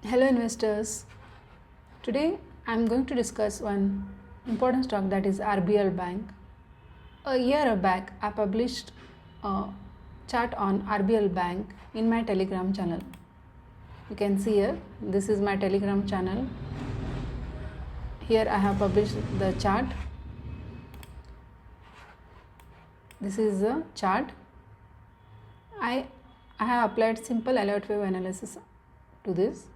Hello investors. Today I am going to discuss one important stock, that is RBL Bank. A year back I published a chart on RBL Bank in my Telegram channel. You can see here, this is my Telegram channel. Here I have published the chart. This is the chart. I have applied simple Elliott Wave analysis to this.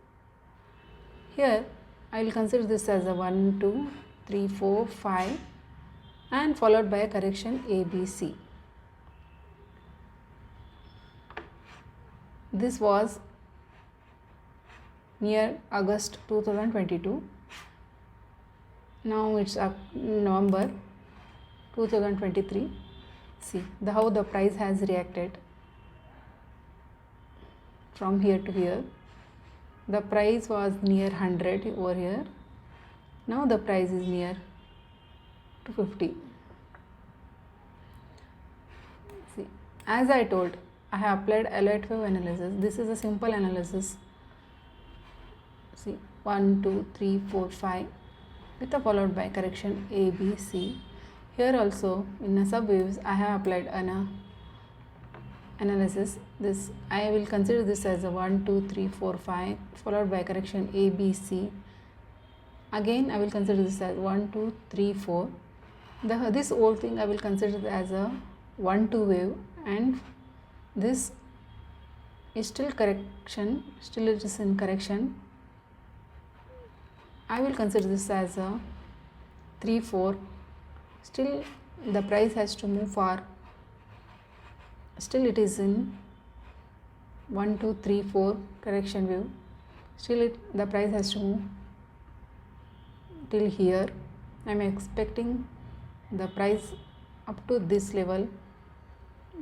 Here I will consider this as a 1, 2, 3, 4, 5 and followed by a correction ABC. This was near August 2022. Now it's November 2023. See how the price has reacted from here to here. The price was near 100 over here. Now the price is near 250. See, as I told, I have applied Elliott Wave analysis. This is a simple analysis. See, 1, 2, 3, 4, 5 with a followed by correction A, B, C. Here also in a subwaves I have applied an analysis. This I will consider this as a 1, 2, 3, 4, 5 followed by correction A, B, C. Again I will consider this as 1, 2, 3, 4. This whole thing I will consider as a 1, 2 wave, and this is still correction, still it is in correction. I will consider this as a 3, 4. Still the price has to move for, still it is in 1, 2, 3, 4 correction wave. Still the price has to move till here. I am expecting the price up to this level,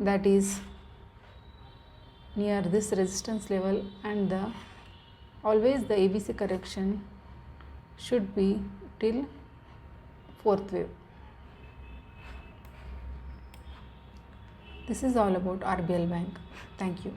that is near this resistance level, and always the ABC correction should be till 4th wave. This is all about RBL Bank. Thank you.